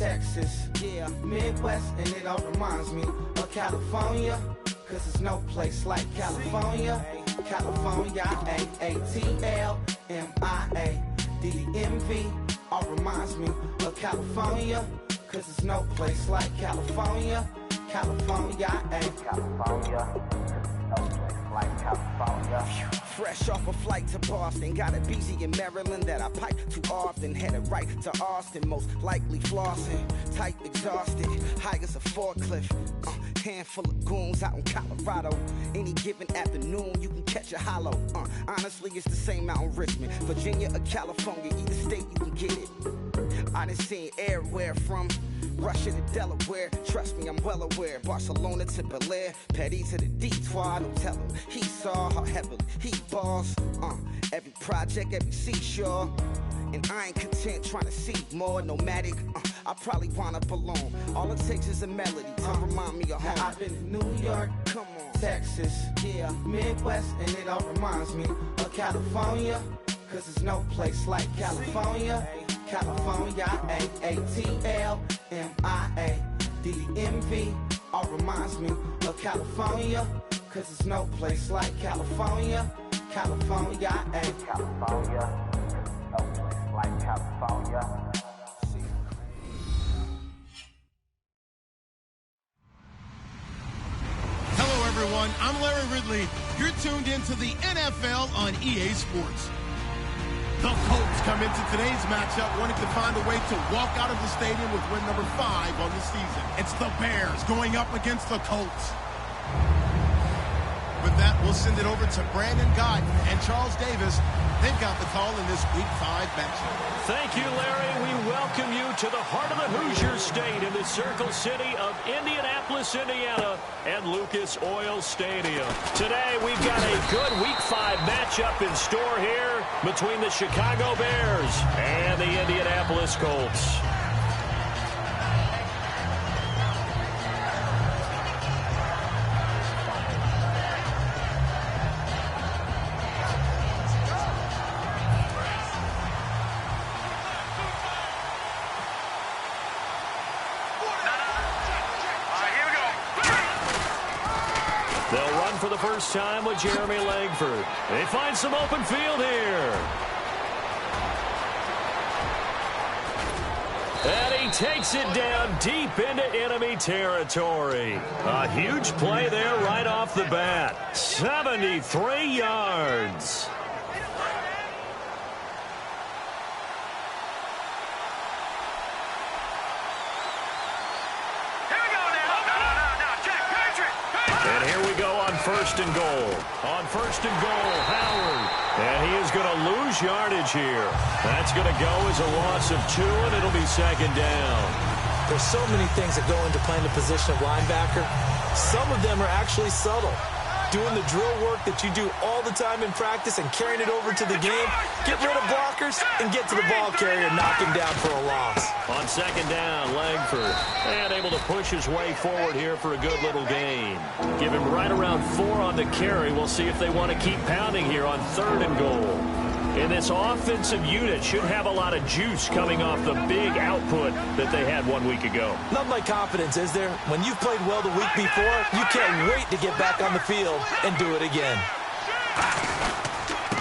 Texas, yeah, Midwest, and it all reminds me of California, cause there's no place like California. California, A-A-T-L-M-I-A-D-D-M-V, all reminds me of California, cause there's no place like California. California, California, no place like California. Fresh off a flight to Boston, got a BZ in Maryland that I pipe too often. Headed right to Austin, most likely flossing. Tight, exhausted, high as a forklift. Handful of goons out in Colorado. Any given afternoon, you can catch a hollow. Honestly, it's the same out in Richmond, Virginia or California. Either state, you can get it. I done seen everywhere from Russia to Delaware. Trust me, I'm well aware. Barcelona to Bel Air, Petty to the Detroit. Don't tell him he saw how heavily he balls. Every project, every seashore. And I ain't content trying to see more nomadic. I probably wind up alone. All it takes is a melody to remind me of home. Now I've been to New York, come on, Texas, yeah, Midwest, and it all reminds me of California, cause there's no place like California. California, A-A-T-L-M-I-A-D-D-M-V, all reminds me of California, cause there's no place like California. California, California, no place like California. Hello, everyone. I'm Larry Ridley. You're tuned into the NFL on EA Sports. The Colts come into today's matchup wanting to find a way to walk out of the stadium with win number 5 on the season. It's the Bears going up against the Colts. With that, we'll send it over to Brandon Guyton and Charles Davis. They've got the call in this Week 5 matchup. Thank you, Larry. We welcome you to the heart of the Hoosier State in the Circle City of Indianapolis, Indiana, and Lucas Oil Stadium. Today, we've got a good Week 5 matchup in store here between the Chicago Bears and the Indianapolis Colts. For the first time with Jeremy Langford. They find some open field here. And he takes it down deep into enemy territory. A huge play there right off the bat. 73 yards. First and goal. On first and goal, Howard. And he is going to lose yardage here. That's going to go as a loss of 2, and it'll be second down. There's so many things that go into playing the position of linebacker. Some of them are actually subtle. Doing the drill work that you do all the time in practice and carrying it over to the game. Get rid of blockers and get to the ball carrier and knock him down for a loss. On second down, Langford. And able to push his way forward here for a good little gain. Give him right around 4 on the carry. We'll see if they want to keep pounding here on third and goal. And this offensive unit should have a lot of juice coming off the big output that they had 1 week ago. Nothing like confidence, is there? When you've played well the week before, you can't wait to get back on the field and do it again.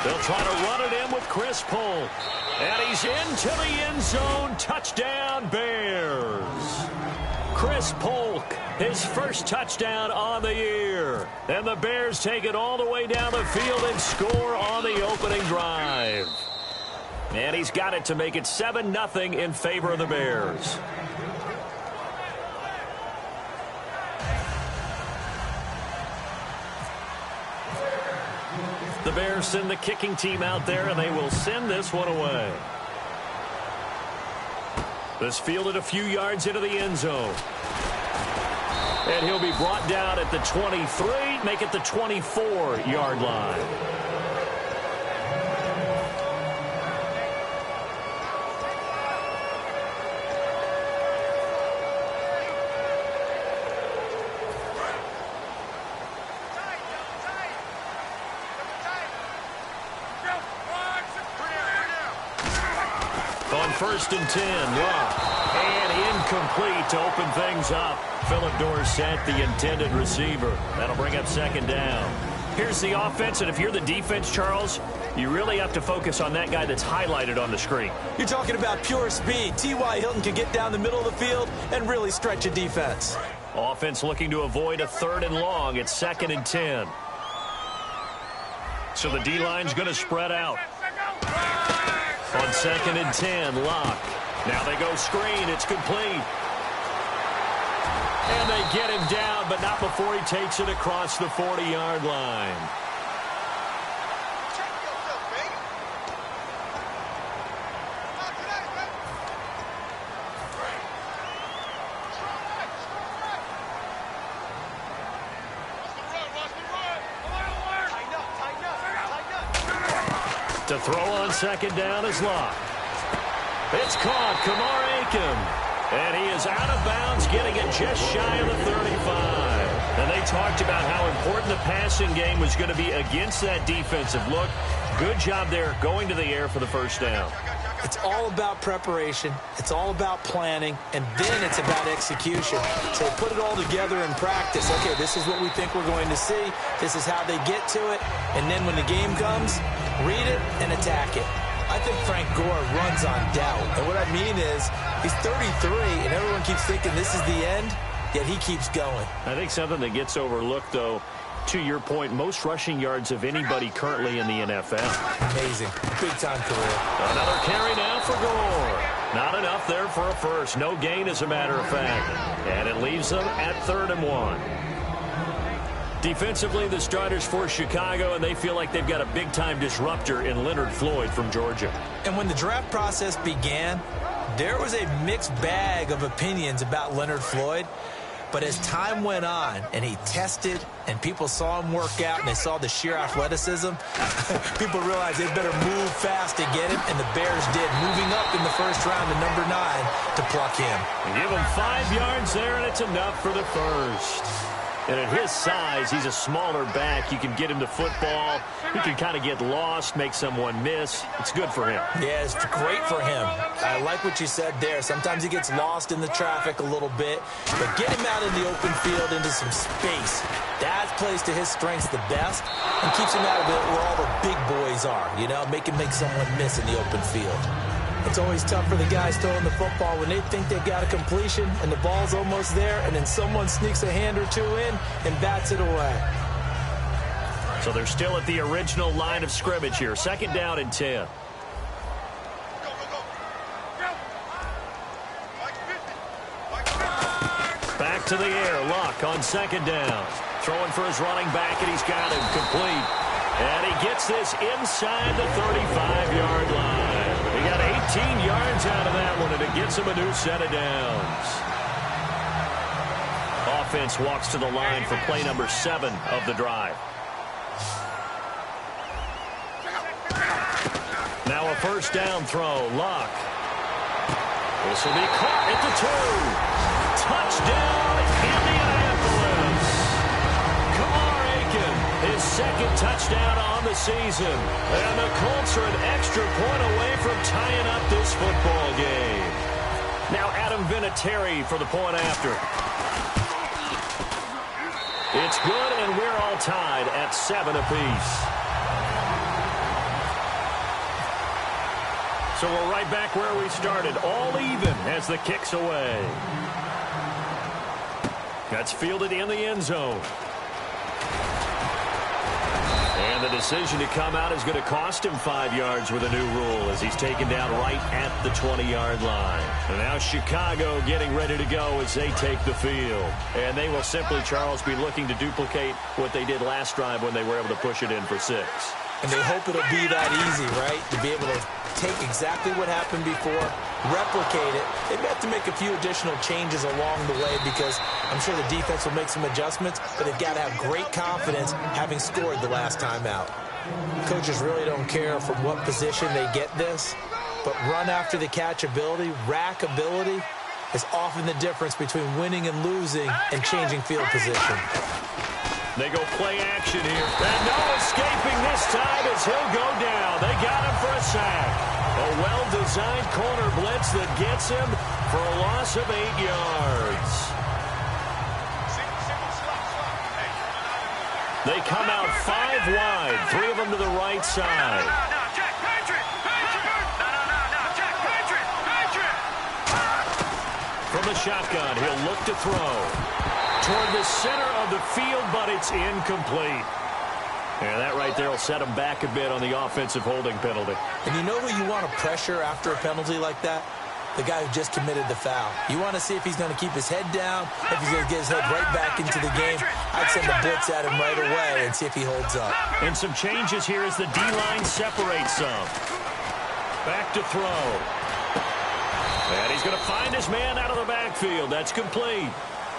They'll try to run it in with Chris Polk. And he's into the end zone. Touchdown, Bears. Chris Polk, his first touchdown on the year. And the Bears take it all the way down the field and score on the opening drive. And he's got it to make it 7-0 in favor of the Bears. The Bears send the kicking team out there, and they will send this one away. This fielded a few yards into the end zone. And he'll be brought down at the 23, make it the 24-yard line. On first and 10, Locke. And Incomplete to open things up. Philip Dorsett, the intended receiver. That'll bring up second down. Here's the offense, and if you're the defense, Charles, you really have to focus on that guy that's highlighted on the screen. You're talking about pure speed. T.Y. Hilton can get down the middle of the field and really stretch a defense. Offense looking to avoid a 3rd and long. It's 2nd and 10. So the D-line's going to spread out. On 2nd and 10, Locke. Now they go screen. It's complete. And they get him down, but not before he takes it across the 40-yard line. To throw on 2nd down is Locke. It's caught. Kamar Aiken. And he is out of bounds, getting it just shy of the 35. And they talked about how important the passing game was going to be against that defensive look. Good job there going to the air for the first down. It's all about preparation. It's all about planning. And then it's about execution. So put it all together in practice. Okay, this is what we think we're going to see. This is how they get to it. And then when the game comes, read it and attack it. I think Frank Gore runs on doubt. And what I mean is he's 33, and everyone keeps thinking this is the end, yet he keeps going. I think something that gets overlooked, though, to your point, most rushing yards of anybody currently in the NFL. Amazing. Big-time career. Another carry now for Gore. Not enough there for a first. No gain, as a matter of fact. And it leaves them at 3rd and 1. Defensively, the starters for Chicago, and they feel like they've got a big-time disruptor in Leonard Floyd from Georgia. And when the draft process began, there was a mixed bag of opinions about Leonard Floyd. But as time went on and he tested and people saw him work out and they saw the sheer athleticism, people realized they better move fast to get him, and the Bears did, moving up in the first round to number 9 to pluck him. And give him 5 yards there, and it's enough for the first. And at his size, he's a smaller back. You can get him the football. He can kind of get lost, make someone miss. It's good for him. Yeah, it's great for him. I like what you said there. Sometimes he gets lost in the traffic a little bit, but get him out in the open field into some space. That plays to his strengths the best and keeps him out of it where all the big boys are, you know, make someone miss in the open field. It's always tough for the guys throwing the football when they think they've got a completion and the ball's almost there, and then someone sneaks a hand or two in and bats it away. So they're still at the original line of scrimmage here. 2nd down and 10. Back to the air. Locke on 2nd down. Throwing for his running back, and he's got him complete. And he gets this inside the 35-yard line. He got 18 yards out of that one, and it gets him a new set of downs. Offense walks to the line for play number 7 of the drive. Now a first down throw. Locke. This will be caught at the 2. Touchdown, Indianapolis. Kamar Aiken, his 2nd touchdown on the season. And the Colts are an extra point away from tying up this football game. Now Adam Vinatieri for the point after. It's good, and we're all tied at 7 apiece. So we're right back where we started, all even as the kick's away. That's fielded in the end zone. And the decision to come out is going to cost him 5 yards with a new rule as he's taken down right at the 20-yard line. And now Chicago getting ready to go as they take the field. And they will simply, Charles, be looking to duplicate what they did last drive when they were able to push it in for 6. And they hope it'll be that easy, right? To be able to take exactly what happened before, replicate it. They may have to make a few additional changes along the way because I'm sure the defense will make some adjustments, but they've got to have great confidence having scored the last time out. Coaches really don't care from what position they get this, but run after the catch ability, rack ability, is often the difference between winning and losing and changing field position. They go play action here. And no escaping this time as he'll go down. They got him for a sack. A well-designed corner blitz that gets him for a loss of 8 yards. They come out 5 wide, 3 of them to the right side. From the shotgun, he'll look to throw toward the center of the field, but it's incomplete. And that right there will set him back a bit on the offensive holding penalty. And you know who you want to pressure after a penalty like that? The guy who just committed the foul. You want to see if he's going to keep his head down, if he's going to get his head right back into the game. I'd send a blitz at him right away and see if he holds up. And some changes here as the D-line separates some. Back to throw. And he's going to find his man out of the backfield. That's complete.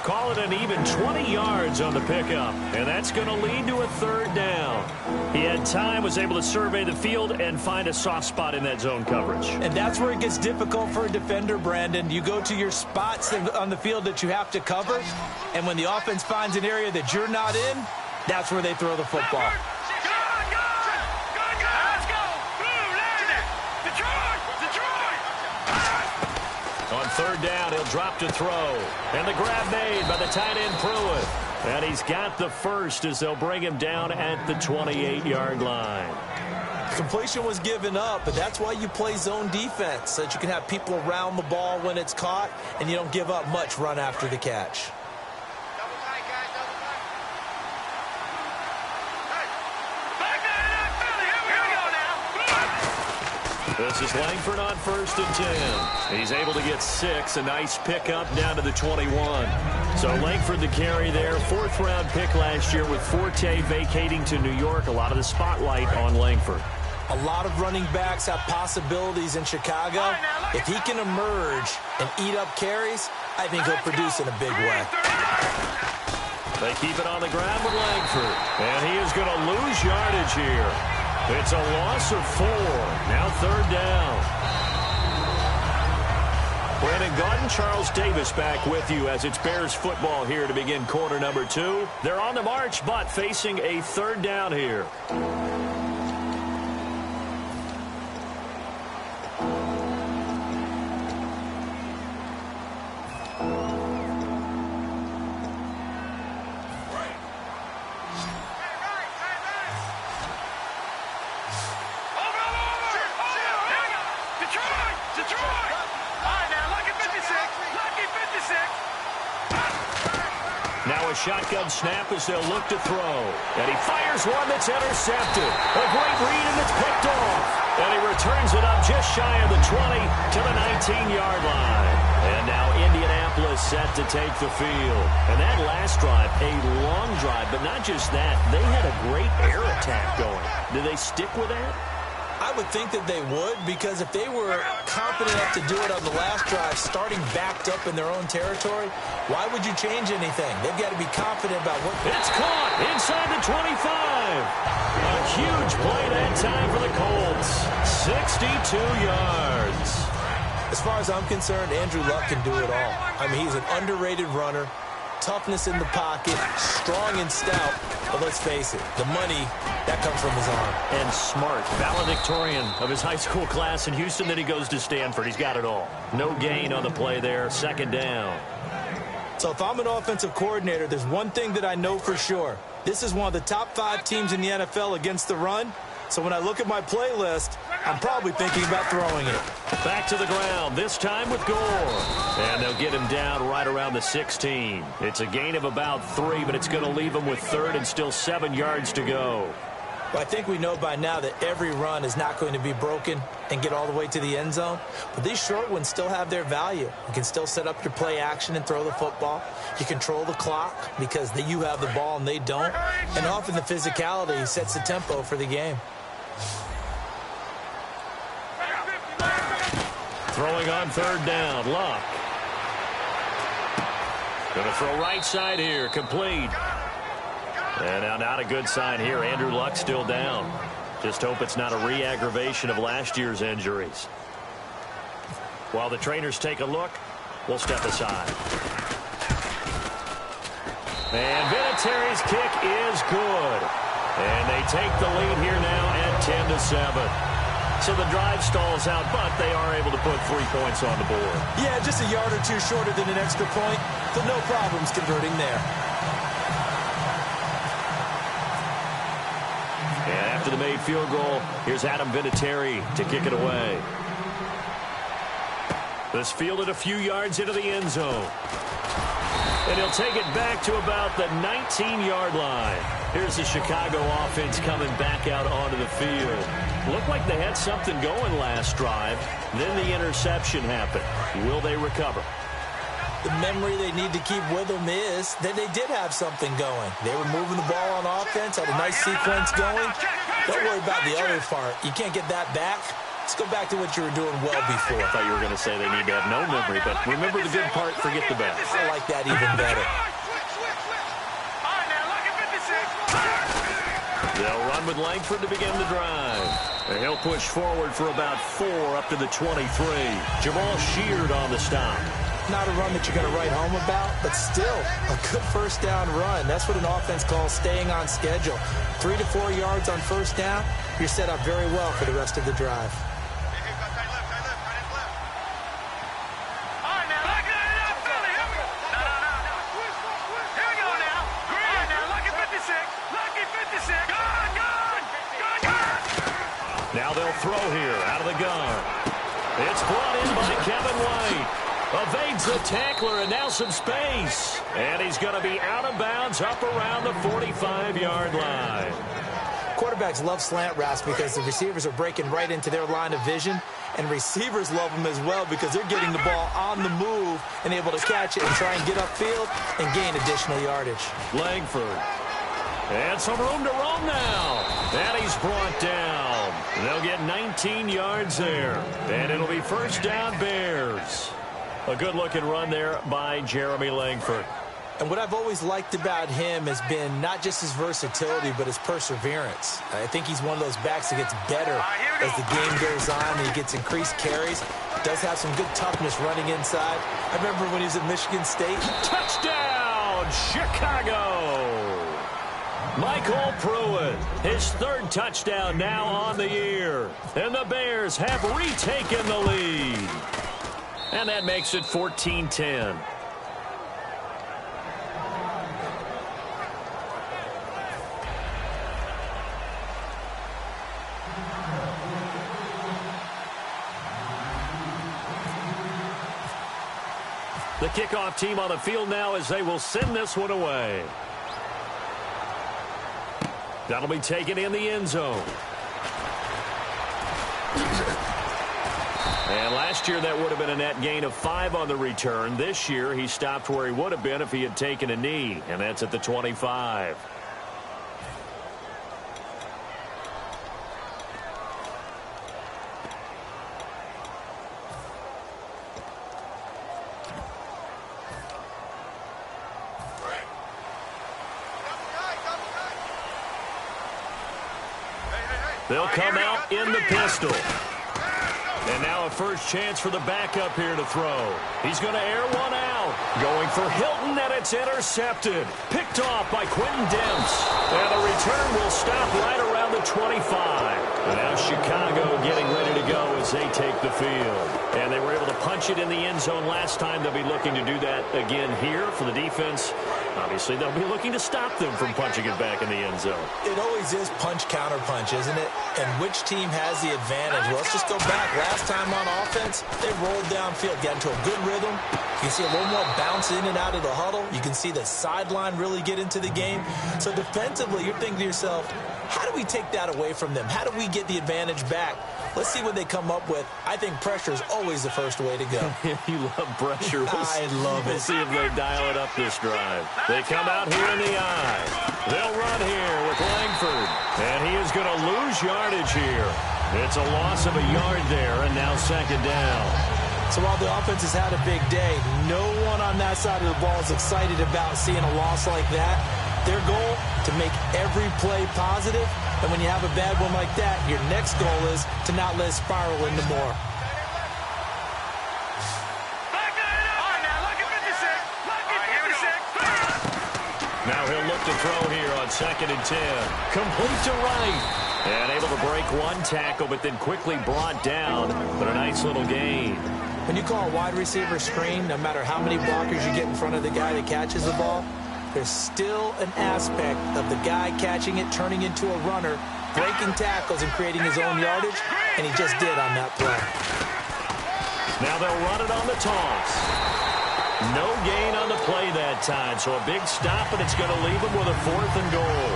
Call it an even 20 yards on the pickup. And that's going to lead to a 3rd down. He had time, was able to survey the field and find a soft spot in that zone coverage. And that's where it gets difficult for a defender, Brandon. You go to your spots on the field that you have to cover. And when the offense finds an area that you're not in, that's where they throw the football. On 3rd down, he'll drop to throw. And the grab made by the tight end Pruitt. And he's got the first as they'll bring him down at the 28-yard line. Completion was given up, but that's why you play zone defense, so that you can have people around the ball when it's caught, and you don't give up much run after the catch. This is Langford on 1st and 10. He's able to get 6. A nice pickup down to the 21. So Langford the carry there. 4th-round pick last year with Forte vacating to New York. A lot of the spotlight on Langford. A lot of running backs have possibilities in Chicago. If he can emerge and eat up carries, I think he'll produce in a big way. They keep it on the ground with Langford. And he is going to lose yardage here. It's a loss of 4. Now 3rd down. Brandon Gaudin, Charles Davis back with you as it's Bears football here to begin quarter number 2. They're on the march, but facing a 3rd down here. Now a shotgun snap as they'll look to throw. And he fires one that's intercepted. A great read and it's picked off. And he returns it up just shy of the 20 to the 19-yard line. And now Indianapolis set to take the field. And that last drive, a long drive, but not just that. They had a great air attack going. Do they stick with that? I would think that they would, because if they were confident enough to do it on the last drive, starting backed up in their own territory, why would you change anything? They've got to be confident about what... It's caught inside the 25. A huge play that time for the Colts. 62 yards. As far as I'm concerned, Andrew Luck can do it all. I mean, he's an underrated runner. Toughness in the pocket, strong and stout, but let's face it, the money, that comes from his arm. And smart, valedictorian of his high school class in Houston, then he goes to Stanford. He's got it all. No gain on the play there, 2nd down. So if I'm an offensive coordinator, there's one thing that I know for sure. This is one of the top 5 teams in the NFL against the run. So when I look at my playlist, I'm probably thinking about throwing it. Back to the ground, this time with Gore. And they'll get him down right around the 16. It's a gain of about 3, but it's going to leave him with 3rd and still 7 yards to go. Well, I think we know by now that every run is not going to be broken and get all the way to the end zone. But these short ones still have their value. You can still set up your play action and throw the football. You control the clock because you have the ball and they don't. And often the physicality sets the tempo for the game. Throwing on 3rd down, Luck. Going to throw right side here, complete. And now not a good sign here. Andrew Luck still down. Just hope it's not a re-aggravation of last year's injuries. While the trainers take a look, we'll step aside. And Vinatieri's kick is good. And they take the lead here now at 10-7. So the drive stalls out, but they are able to put 3 points on the board. Yeah, just a yard or two shorter than an extra point, but no problems converting there. And after the made field goal, here's Adam Vinatieri to kick it away. This fielded a few yards into the end zone. And he'll take it back to about the 19-yard line. Here's the Chicago offense coming back out onto the field. Looked like they had something going last drive. Then the interception happened. Will they recover? The memory they need to keep with them is that they did have something going. They were moving the ball on offense, had a nice sequence going. Don't worry about the other part. You can't get that back. Let's go back to what you were doing well before. I thought you were going to say they need to have no memory, but remember the good part, forget the bad. I like that even better. They'll run with Langford to begin the drive. And he'll push forward for about 4 up to the 23. Jamal Sheard on the stop. Not a run that you're going to write home about, but still a good first down run. That's what an offense calls staying on schedule. 3 to 4 yards on first down, you're set up very well for the rest of the drive. Now they'll throw here out of the gun. It's brought in by Kevin White. Evades the tackler and now some space. And he's going to be out of bounds up around the 45-yard line. Quarterbacks love slant routes because the receivers are breaking right into their line of vision. And receivers love them as well because they're getting the ball on the move and able to catch it and try and get upfield and gain additional yardage. Langford. And some room to roam now. And he's brought down. They'll get 19 yards there. And it'll be first down Bears. A good-looking run there by Jeremy Langford. And what I've always liked about him has been not just his versatility, but his perseverance. I think he's one of those backs that gets better as the game goes on and he gets increased carries. Does have some good toughness running inside. I remember when he was at Michigan State. Touchdown, Chicago! Michael Pruitt, his 3rd touchdown now on the year. And the Bears have retaken the lead. And that makes it 14-10. The kickoff team on the field now as they will send this one away. That'll be taken in the end zone. And last year that would have been a net gain of 5 on the return. This year he stopped where he would have been if he had taken a knee, and that's at the 25. They'll come out in the pistol. And now a first chance for the backup here to throw. He's going to air one out. Going for Hilton, and it's intercepted. Picked off by Quentin Demps. And the return will stop right around the 25. And now Chicago getting ready to go as they take the field. And they were able to punch it in the end zone last time. They'll be looking to do that again here for the defense. Obviously, they'll be looking to stop them from punching it back in the end zone. It always is punch-counter-punch, isn't it? And which team has the advantage? Well, let's just go back. Last time on offense, they rolled downfield, got into a good rhythm. You can see a little more bounce in and out of the huddle. You can see the sideline really get into the game. So defensively, you're thinking to yourself, how do we take that away from them? How do we get the advantage back? Let's see what they come up with. I think pressure is always the first way to go. You love pressure. I love it. We'll see if they dial it up this drive. They come out here in the eye. They'll run here with Langford. And he is going to lose yardage here. It's a loss of a yard there, and now second down. So while the offense has had a big day, no one on that side of the ball is excited about seeing a loss like that. Their goal, to make every play positive. And when you have a bad one like that, your next goal is to not let it spiral into more. Now he'll look to throw here on 2nd and 10. Complete to right. And able to break one tackle, but then quickly brought down. But a nice little gain. When you call a wide receiver screen, no matter how many blockers you get in front of the guy that catches the ball, there's still an aspect of the guy catching it, turning into a runner, breaking tackles and creating his own yardage, and he just did on that play. Now they'll run it on the toss. No gain on the play that time, so a big stop, and it's going to leave them with a 4th and goal.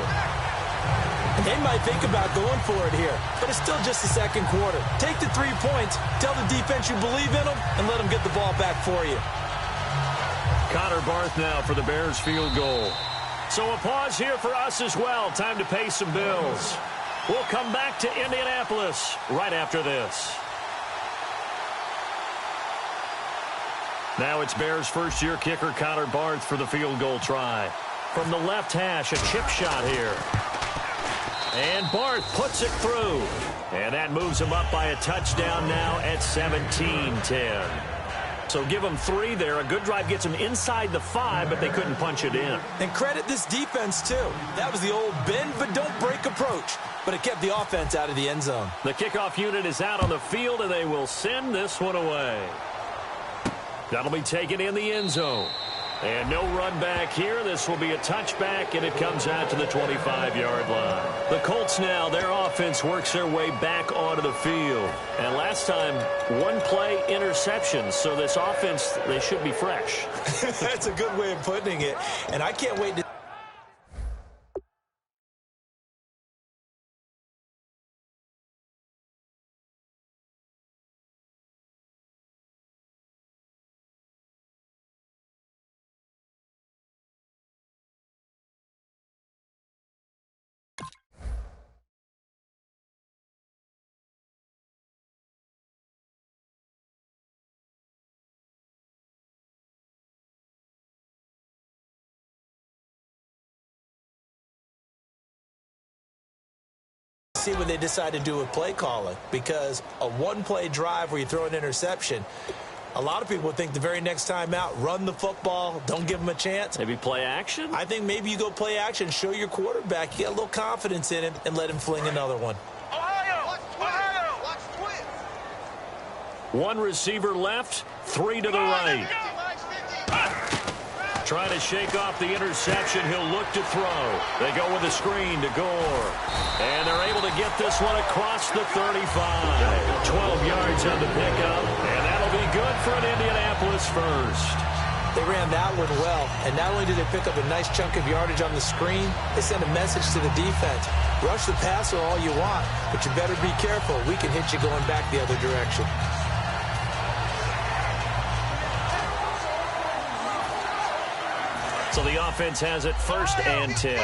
They might think about going for it here, but it's still just the second quarter. Take the 3 points, tell the defense you believe in them, and let them get the ball back for you. Connor Barth now for the Bears field goal. So a pause here for us as well. Time to pay some bills. We'll come back to Indianapolis right after this. Now it's Bears first-year kicker Connor Barth for the field goal try. From the left hash, a chip shot here. And Barth puts it through. And that moves him up by a touchdown now at 17-10. So give them 3 there. A good drive gets them inside the 5, but they couldn't punch it in. And credit this defense, too. That was the old bend but don't break approach. But it kept the offense out of the end zone. The kickoff unit is out on the field, and they will send this one away. That'll be taken in the end zone. And no run back here. This will be a touchback, and it comes out to the 25-yard line. The Colts now, their offense works their way back onto the field. And last time, 1 play interception. So this offense, they should be fresh. That's a good way of putting it. And I can't wait to see what they decide to do with play calling, because a 1-play drive where you throw an interception, a lot of people think the very next time out, run the football, don't give them a chance. Maybe play action? I think maybe you go play action, show your quarterback, you get a little confidence in him, and let him fling another one. Watch twist. 1 receiver left, 3 to the right. Trying to shake off the interception. He'll look to throw. They go with a screen to Gore. And they're able to get this one across the 35. 12 yards on the pickup. And that'll be good for an Indianapolis first. They ran that one well. And not only did they pick up a nice chunk of yardage on the screen, they sent a message to the defense. Rush the passer all you want, but you better be careful. We can hit you going back the other direction. So the offense has it 1st and 10.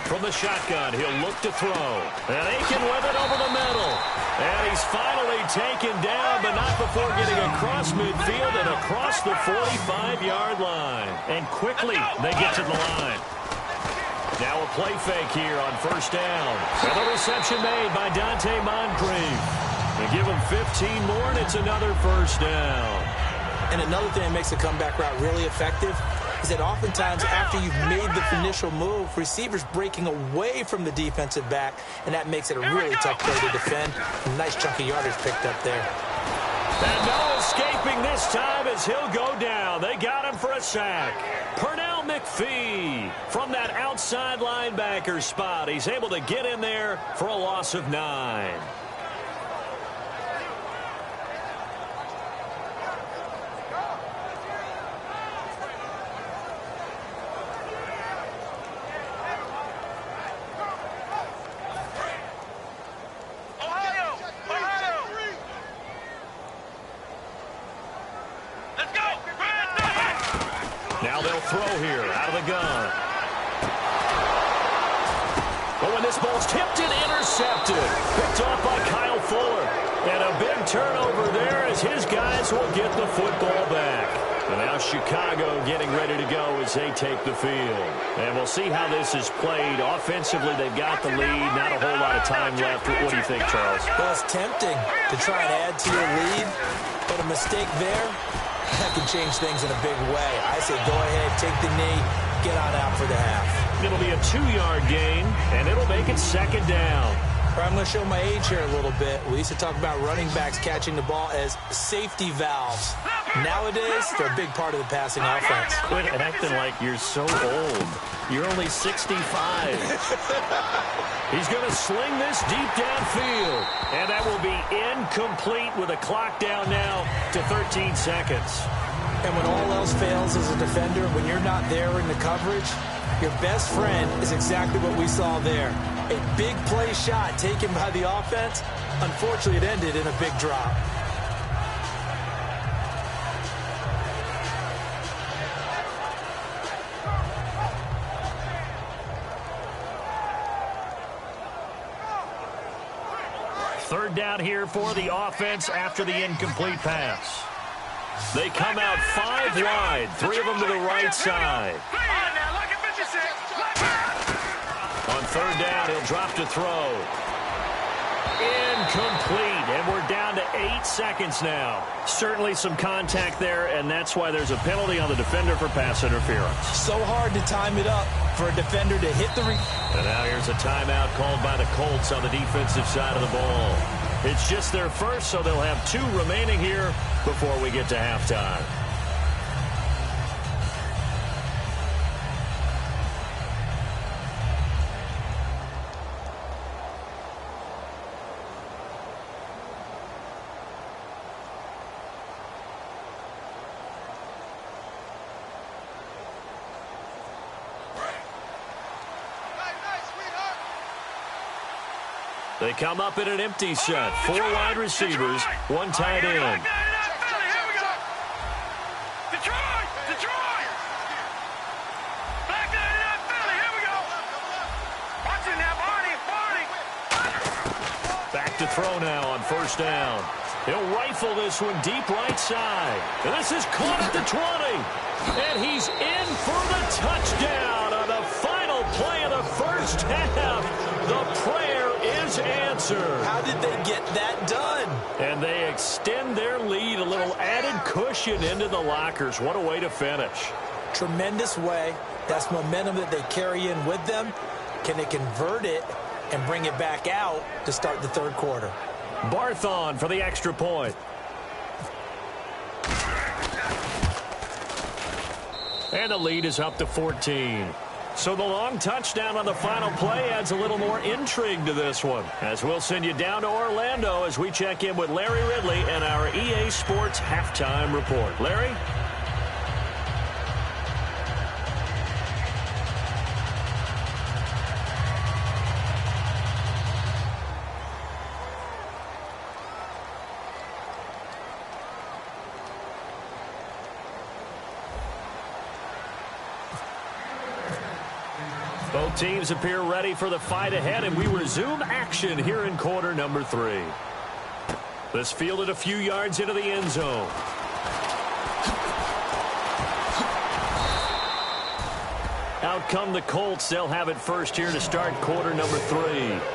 From the shotgun, he'll look to throw. And Aiken with it over the middle. And he's finally taken down, but not before getting across midfield and across the 45-yard line. And quickly, they get to the line. Now a play fake here on 1st down. And the reception made by Dante Moncrief. They give him 15 more, and it's another 1st down. And another thing that makes a comeback route really effective is that oftentimes after you've made the initial move, receivers breaking away from the defensive back, and that makes it a really tough play to defend. A nice chunk of yardage picked up there. And no escaping this time as he'll go down. They got him for a sack. Pernell McPhee from that outside linebacker spot. He's able to get in there for a loss of 9. Now they'll throw here out of the gun. Oh, and this ball's tipped and intercepted. Picked off by Kyle Fuller. And a big turnover there as his guys will get the football back. And now Chicago getting ready to go as they take the field. And we'll see how this is played. Offensively, they've got the lead. Not a whole lot of time left. What do you think, Charles? Well, it's tempting to try and add to your lead, but a mistake there, that can change things in a big way. I say go ahead, take the knee, get on out for the half. It'll be a 2-yard gain, and it'll make it second down. I'm going to show my age here a little bit. We used to talk about running backs catching the ball as safety valves. Nowadays, they're a big part of the passing offense. Quit acting like you're so old. You're only 65. He's going to sling this deep downfield. And that will be incomplete with a clock down now to 13 seconds. And when all else fails as a defender, when you're not there in the coverage, your best friend is exactly what we saw there. A big play shot taken by the offense. Unfortunately, it ended in a big drop. Third down here for the offense after the incomplete pass. They come out 5 wide, 3 of them to the right side. On third down, he'll drop to throw. Incomplete, and we're down to 8 seconds now. Certainly some contact there, and that's why there's a penalty on the defender for pass interference. So hard to time it up for a defender to hit the... And now here's a timeout called by the Colts on the defensive side of the ball. It's just their first, so they'll have 2 remaining here before we get to halftime. They come up in an empty set. 4 wide receivers, 1 tight end. Back to throw now on first down. He'll rifle this one deep right side. And this is caught at the 20. And he's in for the touchdown on the final play of the first half. The prayer is answered. How did they get that done? And they extend their lead, a little added cushion into the lockers. What a way to finish. Tremendous way. That's momentum that they carry in with them. Can they convert it and bring it back out to start the third quarter? Barthon for the extra point. And the lead is up to 14. So the long touchdown on the final play adds a little more intrigue to this one. As we'll send you down to Orlando as we check in with Larry Ridley and our EA Sports Halftime Report. Larry? Both teams appear ready for the fight ahead, and we resume action here in quarter number 3. This fielded a few yards into the end zone. Out come the Colts. They'll have it first here to start quarter number 3.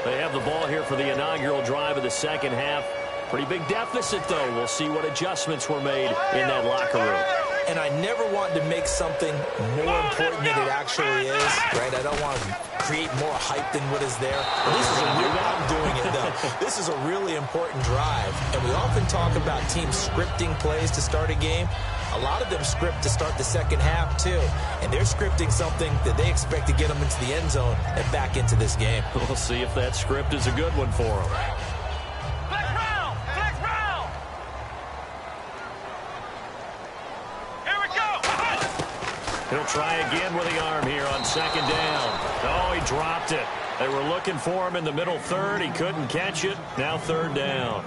They have the ball here for the inaugural drive of the second half. Pretty big deficit, though. We'll see what adjustments were made in that locker room. And I never want to make something more important than it actually is, right? I don't want to create more hype than what is there. I'm doing it, though. This is a really important drive. And we often talk about teams scripting plays to start a game. A lot of them script to start the second half, too. And they're scripting something that they expect to get them into the end zone and back into this game. We'll see if that script is a good one for them. He'll try again with the arm here on second down. Oh, he dropped it. They were looking for him in the middle third. He couldn't catch it. Now third down.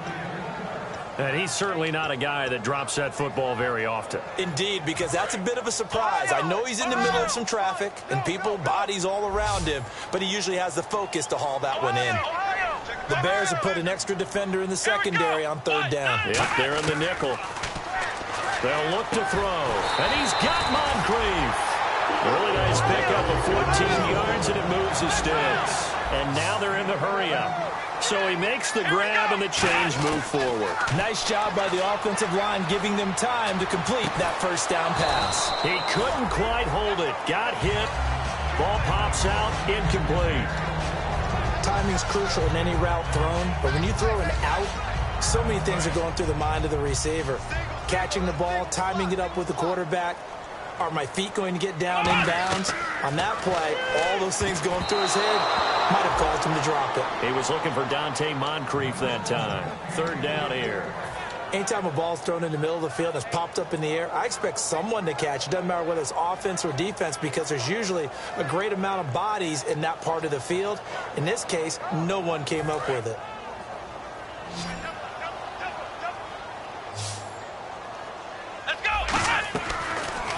And he's certainly not a guy that drops that football very often. Indeed, because that's a bit of a surprise. I know he's in the middle of some traffic and people, bodies all around him, but he usually has the focus to haul that one in. The Bears have put an extra defender in the secondary on third down. Yep, they're in the nickel. They'll look to throw, and he's got Moncrief. Really nice pickup of 14 yards, and it moves the sticks. And now they're in the hurry-up. So he makes the grab, and the chains move forward. Nice job by the offensive line giving them time to complete that first down pass. He couldn't quite hold it. Got hit. Ball pops out, incomplete. Timing's crucial in any route thrown, but when you throw an out, so many things are going through the mind of the receiver. Catching the ball, timing it up with the quarterback. Are my feet going to get down inbounds? On that play, all those things going through his head might have caused him to drop it. He was looking for Dante Moncrief that time. Third down here. Anytime a ball's thrown in the middle of the field that's popped up in the air, I expect someone to catch. It doesn't matter whether it's offense or defense because there's usually a great amount of bodies in that part of the field. In this case, no one came up with it.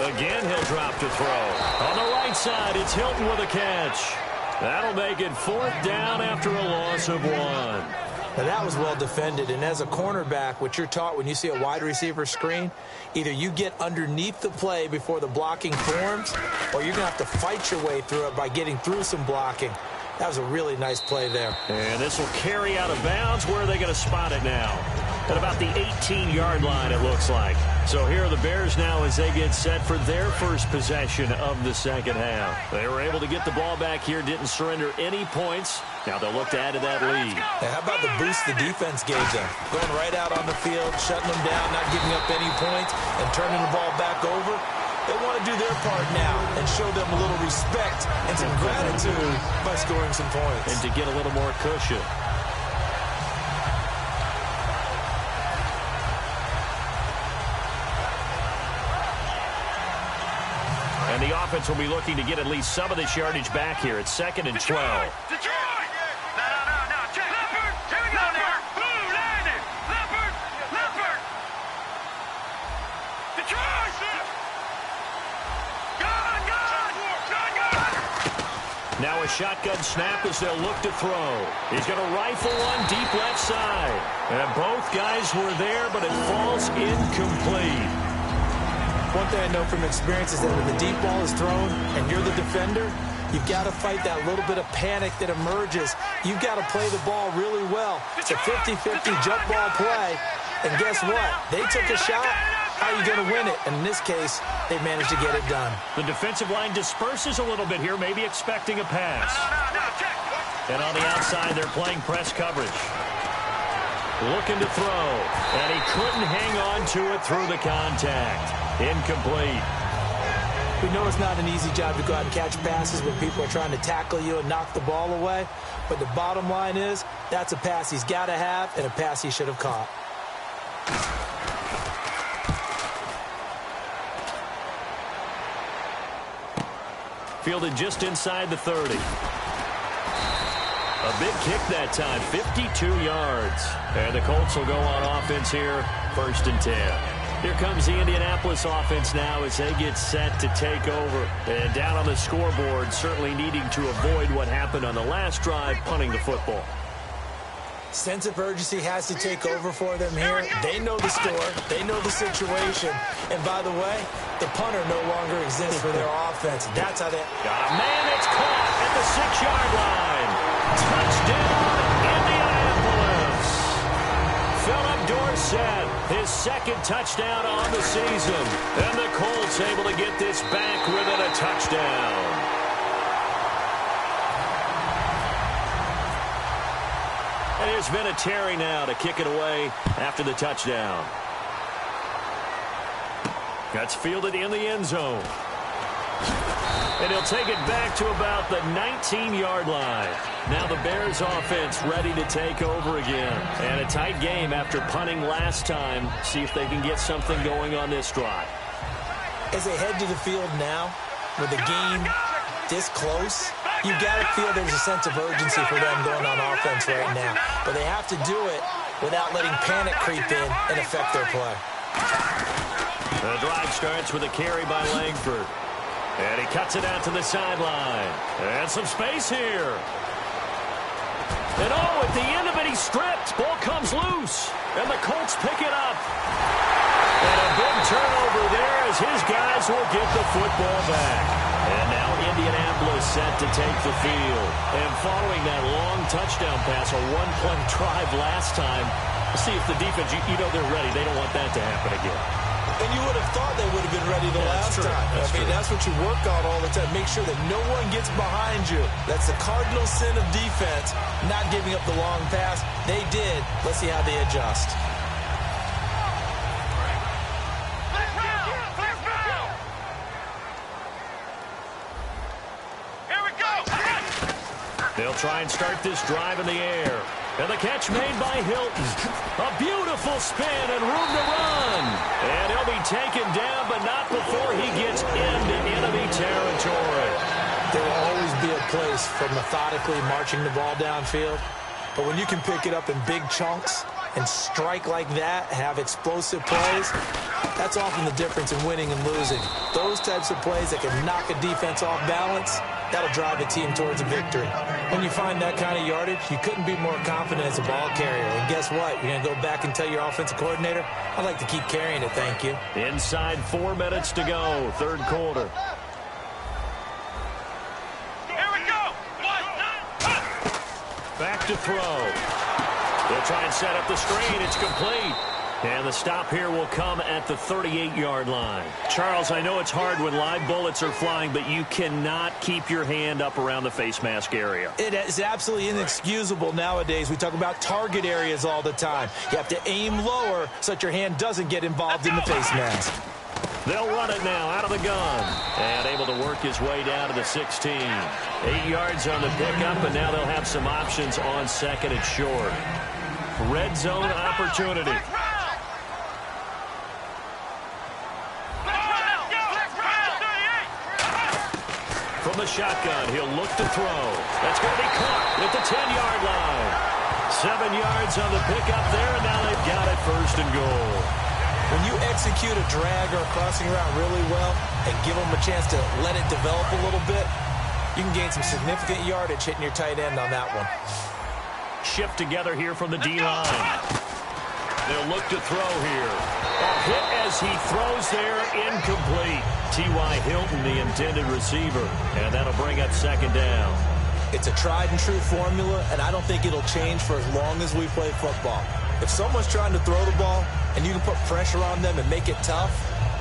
Again, he'll drop to throw. On the right side, it's Hilton with a catch. That'll make it fourth down after a loss of 1. Now, that was well defended, and as a cornerback, what you're taught when you see a wide receiver screen, either you get underneath the play before the blocking forms, or you're going to have to fight your way through it by getting through some blocking. That was a really nice play there. And this will carry out of bounds. Where are they going to spot it now? At about the 18-yard line, it looks like. So here are the Bears now as they get set for their first possession of the second half. They were able to get the ball back here, didn't surrender any points. Now they'll look to add to that lead. Now, how about the boost the defense gave them? Going right out on the field, shutting them down, not giving up any points, and turning the ball back over. They want to do their part now and show them a little respect and some gratitude by scoring some points. And to get a little more cushion. And the offense will be looking to get at least some of this yardage back here. It's 2nd and 12. Detroit! No. Check. Leopard! Here we go now. Blue, landing. Leopard! Detroit! Gun! Now a shotgun snap as they'll look to throw. He's going to rifle one deep left side. And both guys were there, but it falls incomplete. One thing I know from experience is that when the deep ball is thrown and you're the defender, you've got to fight that little bit of panic that emerges. You've got to play the ball really well. It's a 50-50 jump ball play. And guess what? They took a shot. How are you going to win it? And in this case, they managed to get it done. The defensive line disperses a little bit here, maybe expecting a pass. And on the outside, they're playing press coverage. Looking to throw. And he couldn't hang on to it through the contact. Incomplete. We know it's not an easy job to go out and catch passes when people are trying to tackle you and knock the ball away. But the bottom line is, that's a pass he's got to have and a pass he should have caught. Fielded just inside the 30. A big kick that time, 52 yards. And the Colts will go on offense here, 1st and 10. Here comes the Indianapolis offense now as they get set to take over. And down on the scoreboard, certainly needing to avoid what happened on the last drive, punting the football. Sense of urgency has to take over for them here. They know the score. They know the situation. And by the way, the punter no longer exists for their offense. That's how they... Got a man that's caught at the 6-yard line. Touchdown, Indianapolis. Philip Dorsett, his 2nd touchdown on the season. And the Colts able to get this back within a touchdown. And here's Vinatieri now to kick it away after the touchdown. That's fielded in the end zone. And he'll take it back to about the 19-yard line. Now the Bears offense ready to take over again. And a tight game after punting last time. See if they can get something going on this drive. As they head to the field now, with the game this close, you've got to feel there's a sense of urgency for them going on offense right now. But they have to do it without letting panic creep in and affect their play. The drive starts with a carry by Langford. And he cuts it out to the sideline. And some space here. And at the end of it, he's stripped. Ball comes loose. And the Colts pick it up. And a big turnover there as his guys will get the football back. And now Indianapolis set to take the field. And following that long touchdown pass, a one-play drive last time, see if the defense, you know they're ready. They don't want that to happen again. And you would have thought they would have been ready the last time. That's what you work on all the time. Make sure that no one gets behind you. That's the cardinal sin of defense, not giving up the long pass. They did. Let's see how they adjust. Here we go. They'll try and start this drive in the air. And the catch made by Hilton. A beautiful spin and room to run. And he'll be taken down, but not before he gets into enemy territory. There will always be a place for methodically marching the ball downfield. But when you can pick it up in big chunks and strike like that, have explosive plays, that's often the difference in winning and losing. Those types of plays that can knock a defense off balance, that'll drive a team towards a victory. When you find that kind of yardage, you couldn't be more confident as a ball carrier. And guess what? You're going to go back and tell your offensive coordinator, I'd like to keep carrying it, thank you. Inside 4 minutes to go, third quarter. Here we go. Back to throw. They'll try and set up the screen. It's complete. And the stop here will come at the 38-yard line. Charles, I know it's hard when live bullets are flying, but you cannot keep your hand up around the face mask area. It is absolutely inexcusable nowadays. We talk about target areas all the time. You have to aim lower so that your hand doesn't get involved in the face mask. They'll run it now out of the gun. And able to work his way down to the 16. 8 yards on the pickup, and now they'll have some options on second and short. Red zone opportunity. From the shotgun, he'll look to throw. That's going to be caught at the 10-yard line. 7 yards on the pickup there, and now they've got it first and goal. When you execute a drag or a crossing route really well and give them a chance to let it develop a little bit, you can gain some significant yardage hitting your tight end on that one. Shift together here from the D-line. They'll look to throw here. A hit as he throws there, incomplete. T.Y. Hilton, the intended receiver, and that'll bring up second down. It's a tried-and-true formula, and I don't think it'll change for as long as we play football. If someone's trying to throw the ball and you can put pressure on them and make it tough,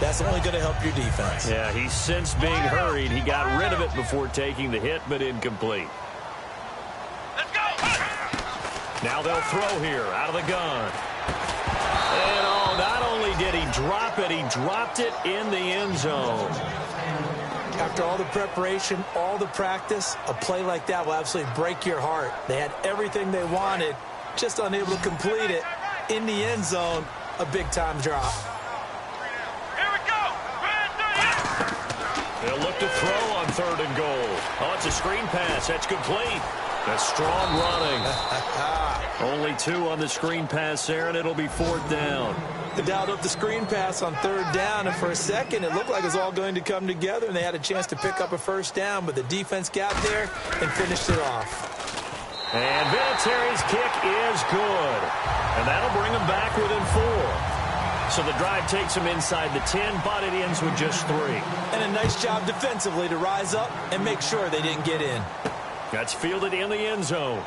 that's only going to help your defense. Yeah, he's since being hurried. He got rid of it before taking the hit, but incomplete. Let's go. Now they'll throw here out of the gun. And oh, not only did he drop it, he dropped it in the end zone. After all the preparation, all the practice, a play like that will absolutely break your heart. They had everything they wanted, just unable to complete it. In the end zone, a big-time drop. Here we go. They'll look to throw on third and goal. Oh, it's a screen pass. That's complete. That's strong running. Only 2 on the screen pass there, and it'll be fourth down. They dialed up the screen pass on third down, and for a second, it looked like it was all going to come together, and they had a chance to pick up a first down, but the defense got there and finished it off. And Vinatieri's kick is good. And that'll bring them back within 4. So the drive takes them inside the 10, but it ends with just 3. And a nice job defensively to rise up and make sure they didn't get in. That's fielded in the end zone.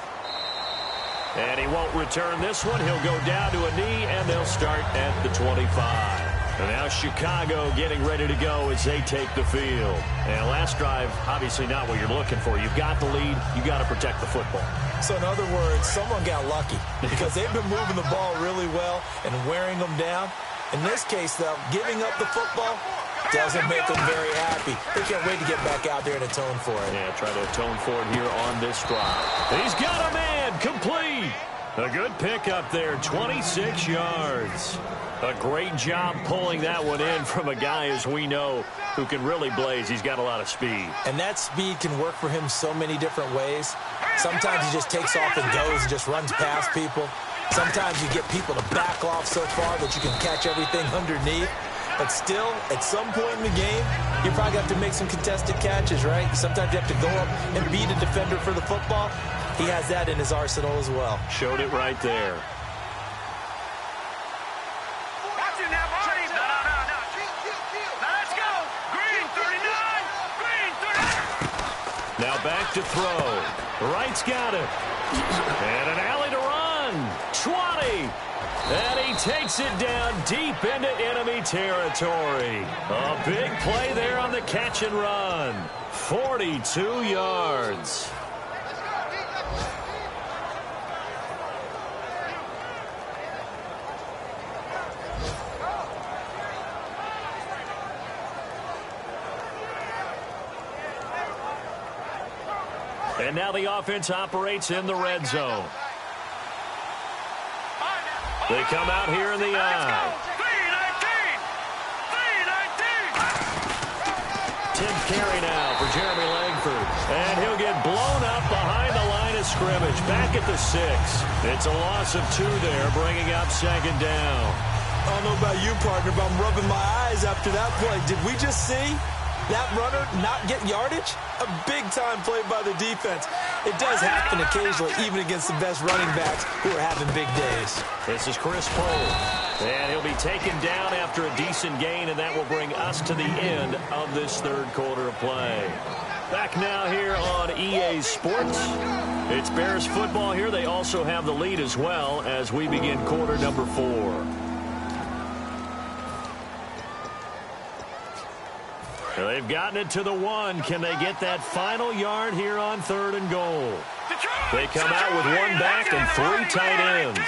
And he won't return this one. He'll go down to a knee, and they'll start at the 25. And now Chicago getting ready to go as they take the field. And last drive, obviously not what you're looking for. You've got the lead. You've got to protect the football. So in other words, someone got lucky because they've been moving the ball really well and wearing them down. In this case, though, giving up the football doesn't make them very happy. They can't wait to get back out there and atone for it. Yeah, try to atone for it here on this drive. He's got a man, complete. A good pickup there, 26 yards. A great job pulling that one in from a guy, as we know, who can really blaze. He's got a lot of speed. And that speed can work for him so many different ways. Sometimes he just takes off and goes and just runs past people. Sometimes you get people to back off so far that you can catch everything underneath. But still, at some point in the game, you probably have to make some contested catches, right? Sometimes you have to go up and beat a defender for the football. He has that in his arsenal as well. Showed it right there. Watch it now, Chief. back to throw. Wright's got it. And an alley to run. 20. And he takes it down deep into enemy territory. A big play there on the catch and run. 42 yards. And now the offense operates in the red zone. They come out here in the eye. 10th carry now for Jeremy Langford. And he'll get blown up behind the line of scrimmage. Back at the 6. It's a loss of 2 there, bringing up second down. I don't know about you, partner, but I'm rubbing my eyes after that play. Did we just see that runner not get yardage? A big-time play by the defense. It does happen occasionally, even against the best running backs who are having big days. This is Chris Pole. And he'll be taken down after a decent gain, and that will bring us to the end of this third quarter of play. Back now here on EA Sports. It's Bears football here. They also have the lead as well as we begin quarter number 4. They've gotten it to the 1. Can they get that final yard here on 3rd and goal? They come out with 1 back and 3 tight ends.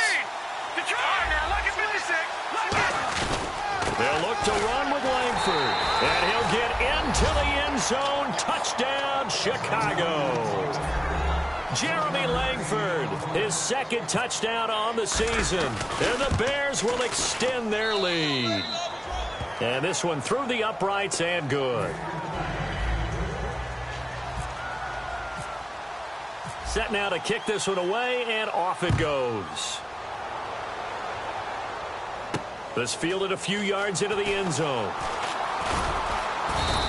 They'll look to run with Langford. And he'll get into the end zone. Touchdown, Chicago. Jeremy Langford, his 2nd touchdown on the season. And the Bears will extend their lead. And this one through the uprights and good. Set now to kick this one away, and off it goes. This fielded a few yards into the end zone.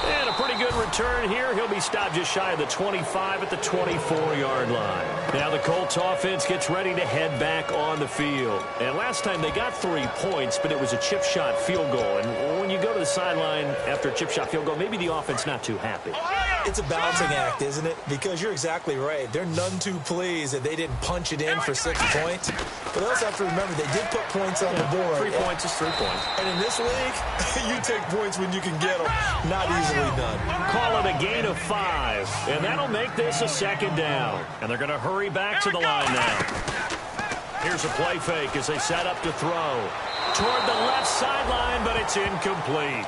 And a pretty good return here. He'll be stopped just shy of the 25 at the 24-yard line. Now the Colts offense gets ready to head back on the field. And last time they got 3 points, but it was a chip shot field goal. And when you go to the sideline after a chip shot field goal, maybe the offense not too happy. It's a balancing act, isn't it? Because you're exactly right. They're none too pleased that they didn't punch it in for 6 points. But they also have to remember they did put points on the board. 3 points is 3 points. And in this league, you take points when you can get them. Not easily done. Call it a gain of 5. And that'll make this a 2nd down. And they're going to hurry back to the line now. Here's a play fake as they set up to throw. Toward the left sideline, but it's incomplete.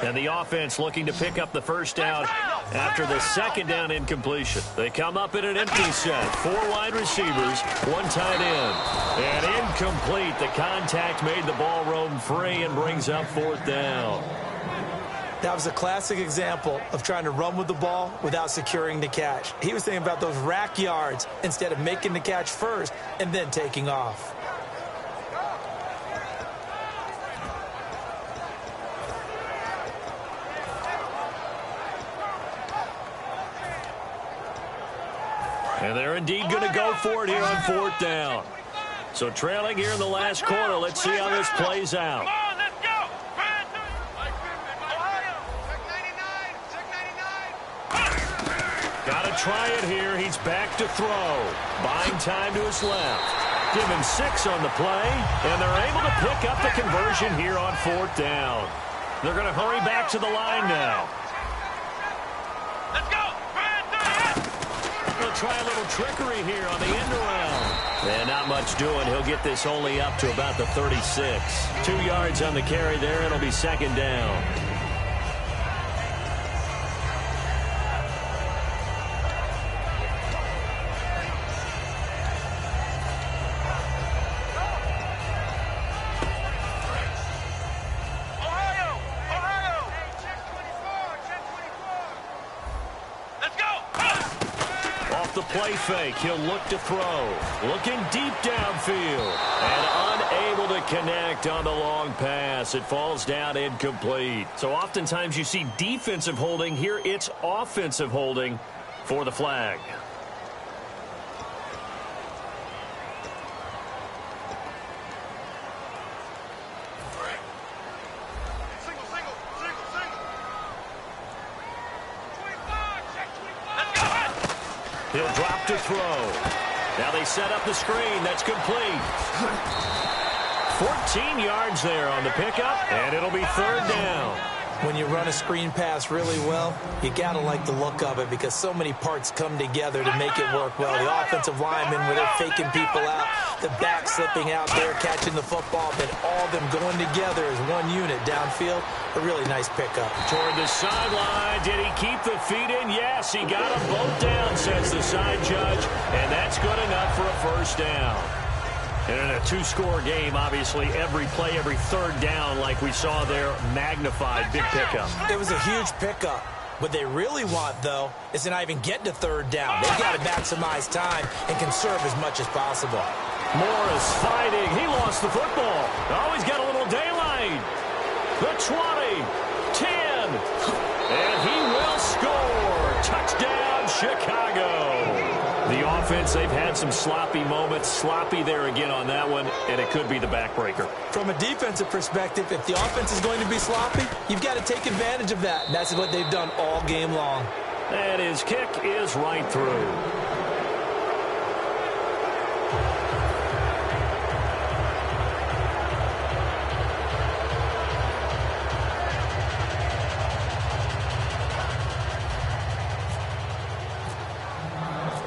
And the offense looking to pick up the first down after the 2nd down incompletion. They come up in an empty set. 4 wide receivers, 1 tight end. And incomplete. The contact made the ball roam free and brings up 4th down. That was a classic example of trying to run with the ball without securing the catch. He was thinking about those rack yards instead of making the catch first and then taking off. And they're indeed going to go for it here on 4th down. So trailing here in the last quarter. Let's see how this plays out. Come on, let's go. Got to try it here. He's back to throw. Buying time to his left. Give him 6 on the play. And they're able to pick up the conversion here on 4th down. They're going to hurry back to the line now. Let's go. They'll try a little trickery here on the end around. And not much doing. He'll get this only up to about the 36. 2 yards on the carry there. It'll be 2nd down. play fake. He'll look to throw. Looking deep downfield. And unable to connect on the long pass. It falls down incomplete. So oftentimes you see defensive holding. Here it's offensive holding for the flag. He'll drop to throw. Now they set up the screen. That's complete. 14 yards there on the pickup, and it'll be third down. When you run a screen pass really well, you got to like the look of it because so many parts come together to make it work well. The offensive linemen, where they're faking people out, the back slipping out there, catching the football, but all of them going together as one unit downfield. A really nice pickup. Toward the sideline. Did he keep the feet in? Yes, he got them both down, says the side judge, and that's good enough for a first down. And in a two-score game, obviously, every play, every third down, like we saw there, magnified, big pickup. It was a huge pickup. What they really want, though, is to not even get to third down. They've got to maximize time and conserve as much as possible. Morris fighting. He lost the football. Oh, he's got a little daylight. The 20, 10, and he will score. Touchdown, Chicago. The offense, they've had some sloppy moments. Sloppy there again on that one, and it could be the backbreaker. From a defensive perspective, if the offense is going to be sloppy, you've got to take advantage of that. And that's what they've done all game long. And his kick is right through.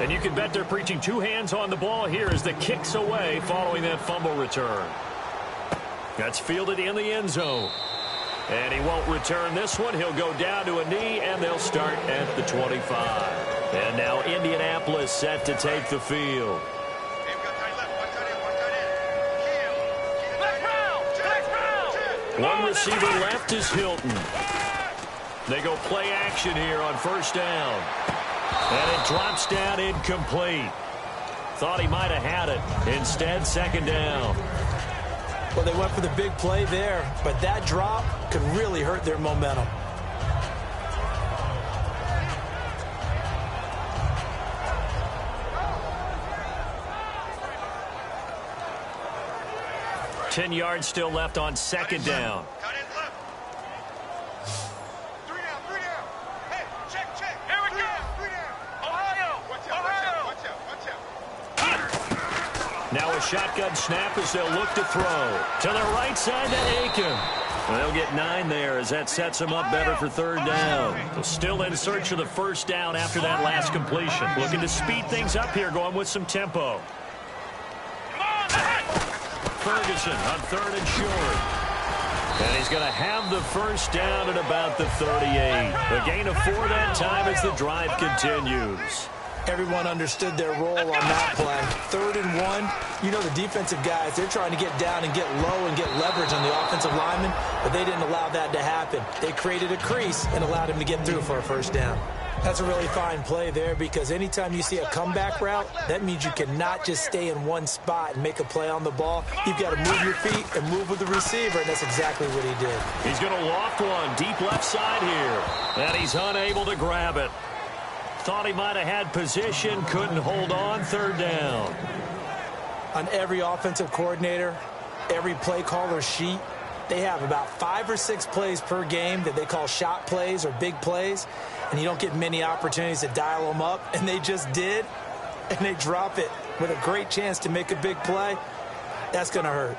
And you can bet they're preaching two hands on the ball here as the kick's away following that fumble return. That's fielded in the end zone. And he won't return this one. He'll go down to a knee, and they'll start at the 25. And now Indianapolis set to take the field. One receiver left is Hilton. They go play action here on first down. And it drops down incomplete. Thought he might have had it. Instead, second down. Well, they went for the big play there, but that drop could really hurt their momentum. Ten yards still left on second down. Now a shotgun snap as they'll look to throw. To the right side to Aiken. They'll get 9 there as that sets them up better for third down. They're still in search of the first down after that last completion. Looking to speed things up here, going with some tempo. Ferguson on third and short. And he's going to have the first down at about the 38. A gain of 4 that time as the drive continues. Everyone understood their role on that play. 3rd and 1. You know the defensive guys, they're trying to get down and get low and get leverage on the offensive lineman, but they didn't allow that to happen. They created a crease and allowed him to get through for a first down. That's a really fine play there because anytime you see a comeback route, that means you cannot just stay in one spot and make a play on the ball. You've got to move your feet and move with the receiver, and that's exactly what he did. He's going to loft one deep left side here, and he's unable to grab it. Thought he might have had position, couldn't hold on, third down. On every offensive coordinator, every play caller sheet, they have about 5 or 6 plays per game that they call shot plays or big plays, and you don't get many opportunities to dial them up, and they just did, and they drop it with a great chance to make a big play. That's going to hurt.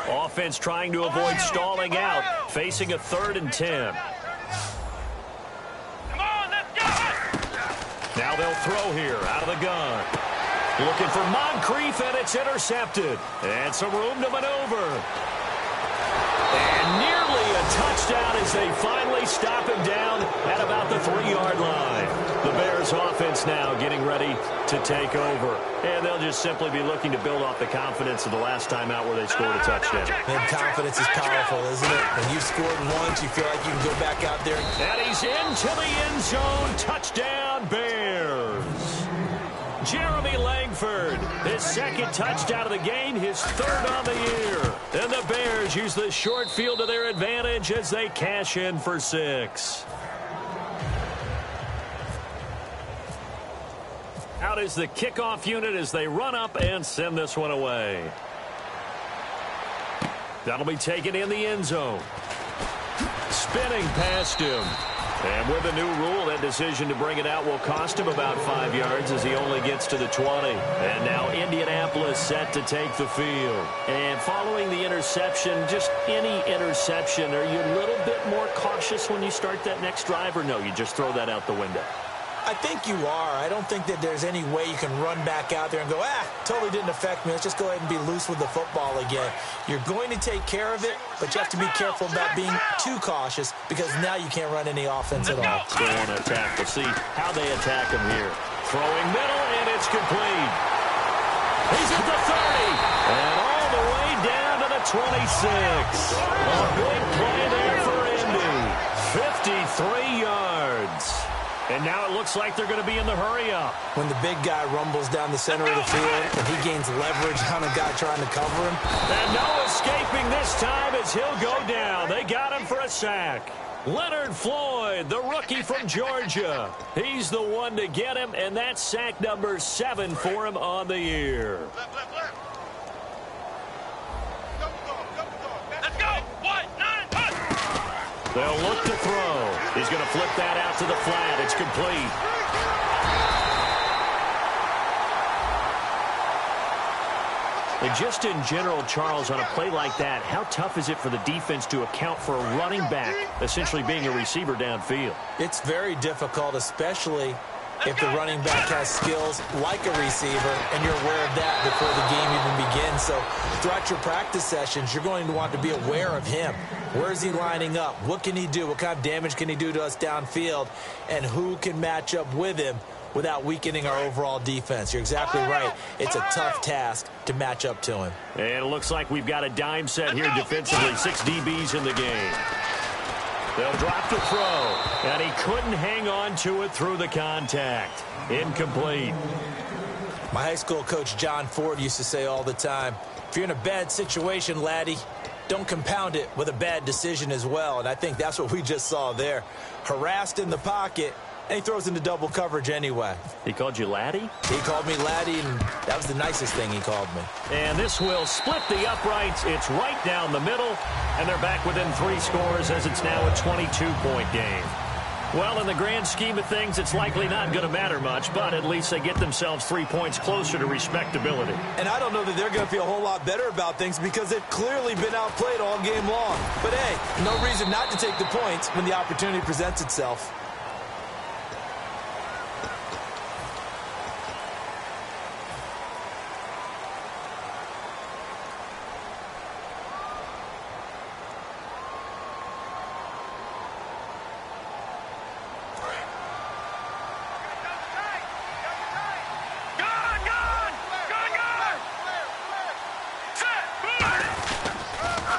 Offense trying to avoid stalling out, facing a 3rd and 10. Now they'll throw here out of the gun. Looking for Moncrief, and it's intercepted. And some room to maneuver. And nearly a touchdown as they finally stop him down at about the 3-yard line. The Bears offense now getting ready to take over. And they'll just simply be looking to build off the confidence of the last time out where they scored a touchdown. And confidence is powerful, isn't it? When you've scored once, you feel like you can go back out there. And he's into the end zone. Touchdown, Bears. Jeremy Langford, his second touchdown of the game, his third on the year. And the Bears use the short field to their advantage as they cash in for 6. Out is the kickoff unit as they run up and send this one away. That'll be taken in the end zone. Spinning past him. And with a new rule, that decision to bring it out will cost him about 5 yards as he only gets to the 20. And now Indianapolis set to take the field. And following the interception, just any interception, are you a little bit more cautious when you start that next drive, or no, you just throw that out the window? I think you are. I don't think that there's any way you can run back out there and go, totally didn't affect me. Let's just go ahead and be loose with the football again. You're going to take care of it, but you have to be careful about being too cautious because now you can't run any offense at all. They want to attack. We'll see how they attack him here. Throwing middle, and it's complete. He's at the 30, and all the way down to the 26. A big play there for Indy. 53 yards. And now it looks like they're going to be in the hurry-up. When the big guy rumbles down the center of the field and he gains leverage on a guy trying to cover him. And no escaping this time as he'll go down. They got him for a sack. Leonard Floyd, the rookie from Georgia. He's the one to get him, and that's sack number 7 for him on the year. Let's go. 1, 9, 1. They'll look to throw. He's going to flip that out to the flat. It's complete. And just in general, Charles, on a play like that, how tough is it for the defense to account for a running back essentially being a receiver downfield? It's very difficult, especially if the running back has skills like a receiver, and you're aware of that before the game even begins. So throughout your practice sessions, you're going to want to be aware of him. Where is he lining up? What can he do? What kind of damage can he do to us downfield? And who can match up with him without weakening our overall defense? You're exactly right. It's a tough task to match up to him. And it looks like we've got a dime set here defensively. 6 DBs in the game. They'll drop the throw, and he couldn't hang on to it through the contact. Incomplete. My high school coach, John Ford, used to say all the time, if you're in a bad situation, laddie, don't compound it with a bad decision as well. And I think that's what we just saw there. Harassed in the pocket, and he throws into double coverage anyway. He called you laddie? He called me laddie, and that was the nicest thing he called me. And this will split the uprights. It's right down the middle, and they're back within 3 scores as it's now a 22-point game. Well, in the grand scheme of things, it's likely not going to matter much, but at least they get themselves 3 points closer to respectability. And I don't know that they're going to feel a whole lot better about things because they've clearly been outplayed all game long. But, hey, no reason not to take the points when the opportunity presents itself.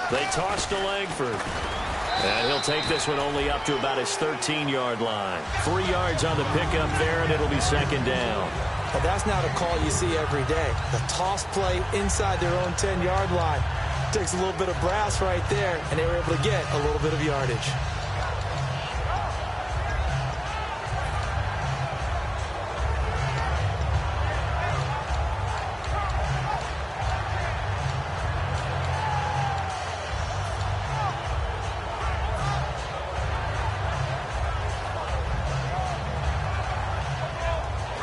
They toss to Langford. And he'll take this one only up to about his 13-yard line. 3 yards on the pickup there, and it'll be second down. But that's not a call you see every day. The toss play inside their own 10-yard line. Takes a little bit of brass right there, and they were able to get a little bit of yardage.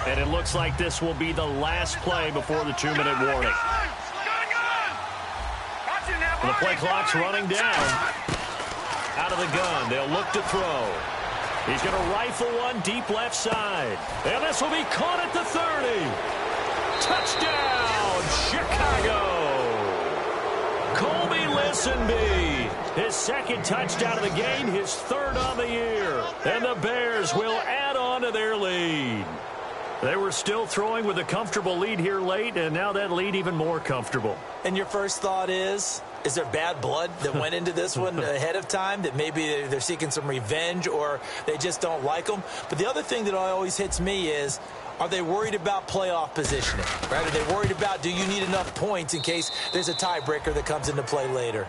And it looks like this will be the last play before the 2-minute warning. And the play clock's running down. Out of the gun. They'll look to throw. He's going to rifle one deep left side. And this will be caught at the 30. Touchdown, Chicago. Colby Listenby. His second touchdown of the game, his third on the year. And the Bears will add on to their lead. They were still throwing with a comfortable lead here late, and now that lead even more comfortable. And your first thought is, Is there bad blood that went into this one ahead of time, that maybe they're seeking some revenge or they just don't like them? But the other thing that always hits me is, are they worried about playoff positioning? Right? Are they worried about, do you need enough points in case there's a tiebreaker that comes into play later?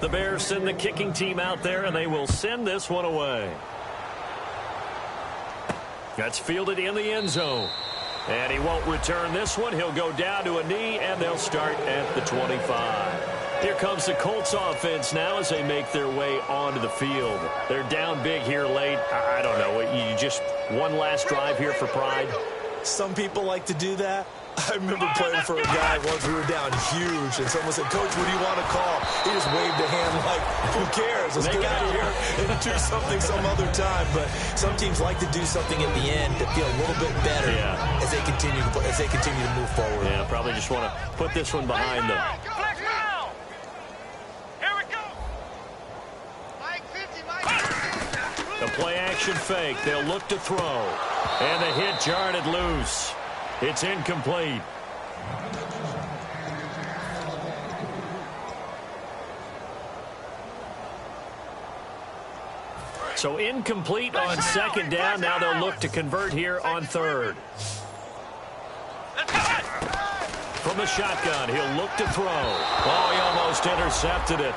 The Bears send the kicking team out there, and they will send this one away. That's fielded in the end zone. And he won't return this one. He'll go down to a knee, and they'll start at the 25. Here comes the Colts offense now as they make their way onto the field. They're down big here late. I don't know. You just one last drive here for pride? Some people like to do that. I remember playing for a guy once. We were down huge, and someone said, "Coach, what do you want to call?" He just waved a hand like, "Who cares? Let's get out of here and do something some other time." But some teams like to do something at the end to feel a little bit better as they continue to move forward. Yeah, probably just want to put this one behind them. Here we go. The play action fake. They'll look to throw, and the hit jarred it loose. It's incomplete. So incomplete on second down. Now they'll look to convert here on third. From the shotgun, he'll look to throw. Oh, he almost intercepted it.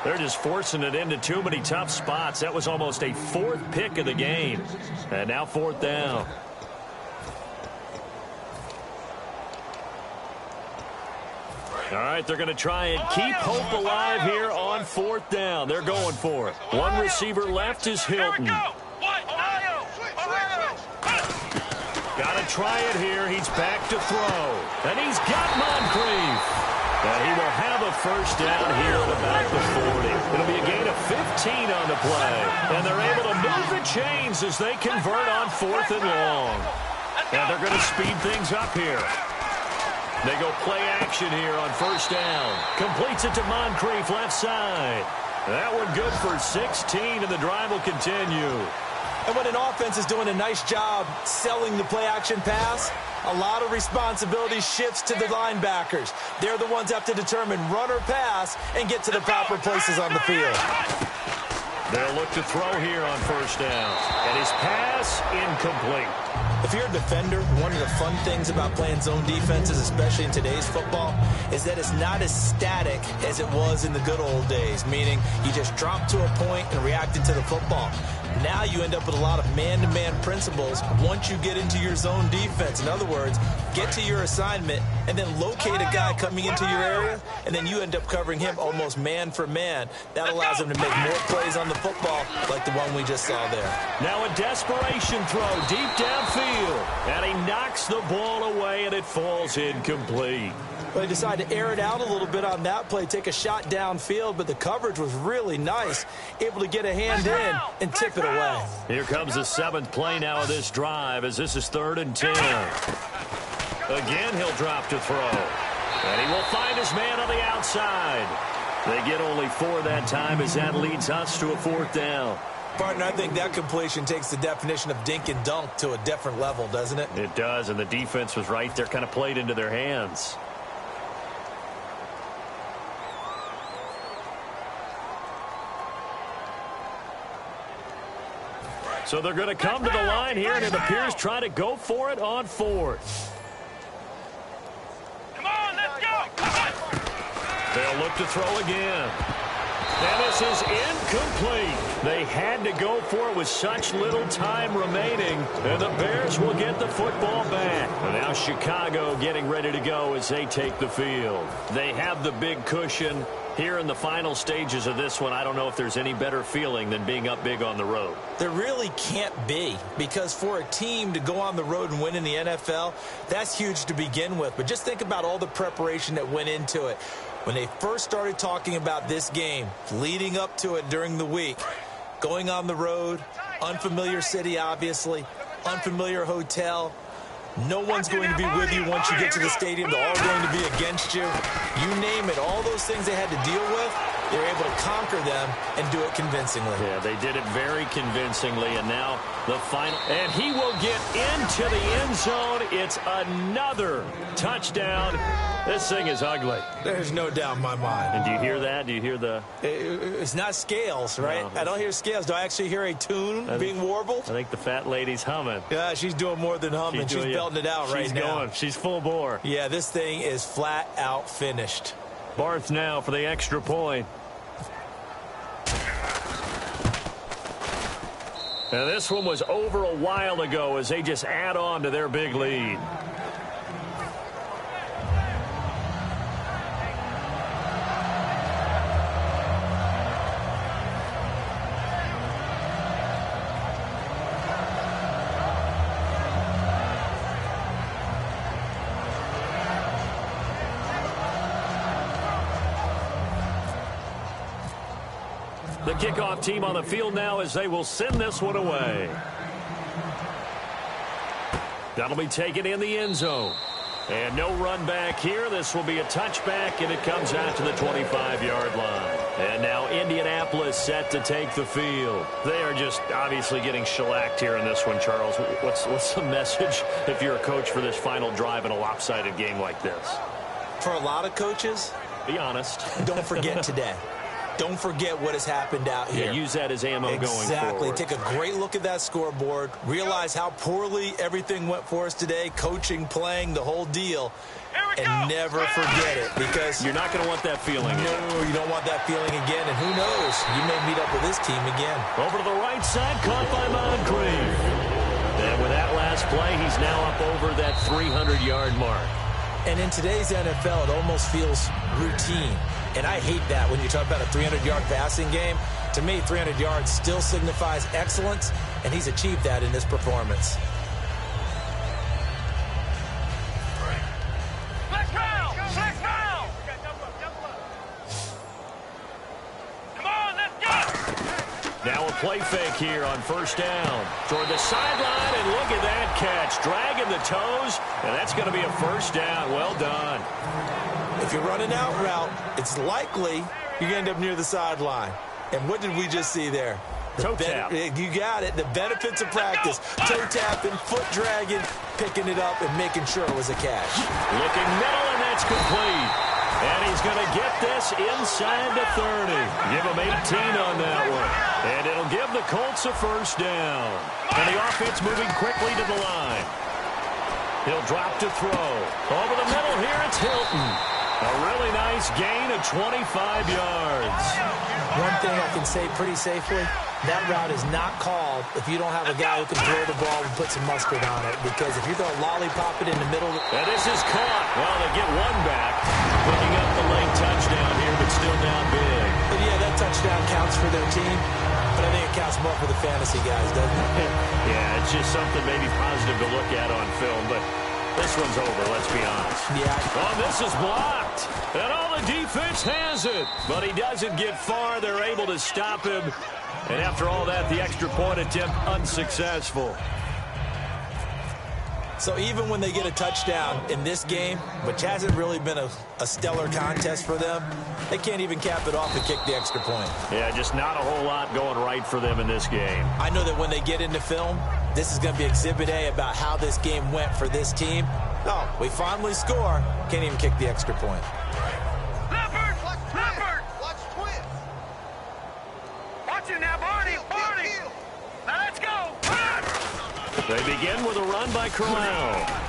They're just forcing it into too many tough spots. That was almost a fourth pick of the game. And now fourth down. All right, they're going to try and keep hope alive here on fourth down. They're going for it. One receiver left is Hilton. Got to try it here. He's back to throw. And he's got Moncrief. And he will have a first down here at about the 40. It'll be a gain of 15 on the play. And they're able to move the chains as they convert on fourth and long. And they're going to speed things up here. They go play action here on first down. Completes it to Moncrief, left side. That one good for 16, and the drive will continue. And when an offense is doing a nice job selling the play action pass, a lot of responsibility shifts to the linebackers. They're the ones that have to determine run or pass and get to the proper places on the field. They'll look to throw here on first down. And his pass incomplete. If you're a defender, one of the fun things about playing zone defenses, especially in today's football, is that it's not as static as it was in the good old days, meaning you just drop to a point and react into the football. Now you end up with a lot of man-to-man principles once you get into your zone defense. In other words, get to your assignment and then locate a guy coming into your area, and then you end up covering him almost man for man. That allows him to make more plays on the football like the one we just saw there. Now a desperation throw deep downfield, and he knocks the ball away, and it falls incomplete. Well, they decided to air it out a little bit on that play, take a shot downfield, but the coverage was really nice, able to get a hand in and tip it away. Here comes the seventh play now of this drive as this is 3rd and 10. Again, he'll drop to throw. And he will find his man on the outside. They get only 4 that time as that leads us to a 4th down. Partner, I think that completion takes the definition of dink and dunk to a different level, doesn't it? It does, and the defense was right there, kind of played into their hands. So they're going to come to the line here, and it appears try to go for it on 4th. Come on, let's go. They'll look to throw again. And this is incomplete. They had to go for it with such little time remaining, and the Bears will get the football back. And now Chicago getting ready to go as they take the field. They have the big cushion. Here in the final stages of this one, I don't know if there's any better feeling than being up big on the road. There really can't be, because for a team to go on the road and win in the NFL, that's huge to begin with. But just think about all the preparation that went into it. when they first started talking about this game, leading up to it during the week, going on the road, unfamiliar city, obviously, unfamiliar hotel. No one's going to be with you once you get to the stadium. They're all going to be against you. You name it, all those things they had to deal with, they were able to conquer them and do it convincingly. Yeah, they did it very convincingly, and now the final. And he will get into the end zone. It's another touchdown. This thing is ugly. There's no doubt in my mind. And do you hear that? Do you hear the... It's not scales, right? No, I don't hear scales. Do I actually hear a tune being warbled? I think the fat lady's humming. Yeah, she's doing more than humming. She's belting it out right now. She's going. She's full bore. Yeah, this thing is flat out finished. Barth now for the extra point. Now this one was over a while ago as they just add on to their big lead. The kickoff team on the field now as they will send this one away. That'll be taken in the end zone. And no run back here. This will be a touchback, and it comes out to the 25-yard line. And now Indianapolis set to take the field. They are just obviously getting shellacked here in this one, Charles. What's the message if you're a coach for this final drive in a lopsided game like this? For a lot of coaches, be honest. Don't forget today. Don't forget what has happened out here. Yeah, use that as ammo going forward. Exactly. Take a great look at that scoreboard. Realize how poorly everything went for us today. Coaching, playing, the whole deal. And never forget it, because you're not going to want that feeling. No, you don't want that feeling again. And who knows? You may meet up with this team again. Over to the right side, caught by Moncrief. And with that last play, he's now up over that 300-yard mark. And in today's NFL, it almost feels routine. And I hate that when you talk about a 300-yard passing game. To me, 300 yards still signifies excellence, and he's achieved that in this performance. Let's go! Let's go! Come on, let's go! Now a play fake here on first down. Toward the sideline, and look at that catch. Dragging the toes, and that's going to be a first down. Well done. If you're running out route, it's likely you're going to end up near the sideline. And what did we just see there? Toe tap. You got it. The benefits of practice. Toe tapping, foot dragging, picking it up, and making sure it was a catch. Looking middle, and that's complete. And he's going to get this inside the 30. Give him 18 on that one. And it'll give the Colts a first down. And the offense moving quickly to the line. He'll drop to throw. Over the middle here, it's Hilton. A really nice gain of 25 yards. One thing I can say pretty safely, that route is not called if you don't have a guy who can throw the ball and put some mustard on it. Because if you're going to lollipop it in the middle. And this is caught. Well, they get one back. Picking up the late touchdown here, but still down big. But yeah, that touchdown counts for their team. But I think it counts more for the fantasy guys, doesn't it? Yeah, it's just something maybe positive to look at on film, but this one's over, let's be honest. Yeah. Oh, this is blocked. And all the defense has it. But he doesn't get far. They're able to stop him. And after all that, the extra point attempt unsuccessful. So even when they get a touchdown in this game, which hasn't really been a stellar contest for them, they can't even cap it off and kick the extra point. Yeah, just not a whole lot going right for them in this game. I know that when they get into film, this is going to be Exhibit A about how this game went for this team. Oh, we finally score. Can't even kick the extra point. Leopard! Leopard! Watch twin. Watch it now, Barney! Barney! Now let's go! They begin with a run by Corral.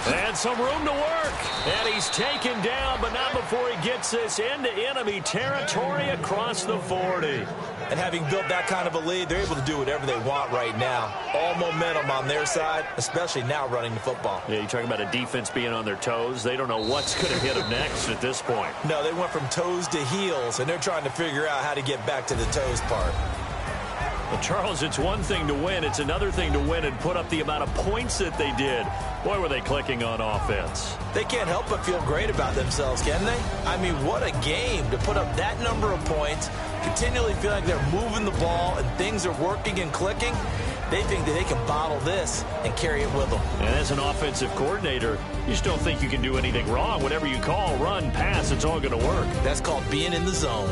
And some room to work. And he's taken down, but not before he gets this into enemy territory across the 40. And having built that kind of a lead, they're able to do whatever they want right now. All momentum on their side, especially now running the football. Yeah, you're talking about a defense being on their toes. They don't know what's going to hit them next at this point. No, they went from toes to heels, and they're trying to figure out how to get back to the toes part. Well, Charles, it's one thing to win. It's another thing to win and put up the amount of points that they did. Boy, were they clicking on offense. They can't help but feel great about themselves, can they? I mean, what a game to put up that number of points, continually feel like they're moving the ball and things are working and clicking. They think that they can bottle this and carry it with them. And as an offensive coordinator, you just don't think you can do anything wrong. Whatever you call, run, pass, it's all going to work. That's called being in the zone.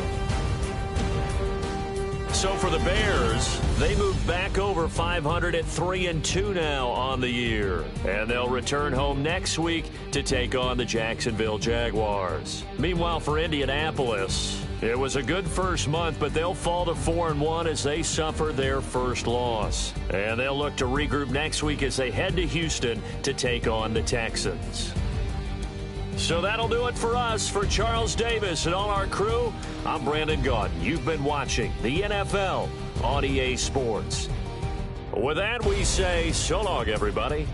So for the Bears, they move back over 500 at 3-2 now on the year. And they'll return home next week to take on the Jacksonville Jaguars. Meanwhile, for Indianapolis, it was a good first month, but they'll fall to 4-1 as they suffer their first loss. And they'll look to regroup next week as they head to Houston to take on the Texans. So that'll do it for us. For Charles Davis and all our crew, I'm Brandon Gaudin. You've been watching the NFL on EA Sports. With that, we say so long, everybody.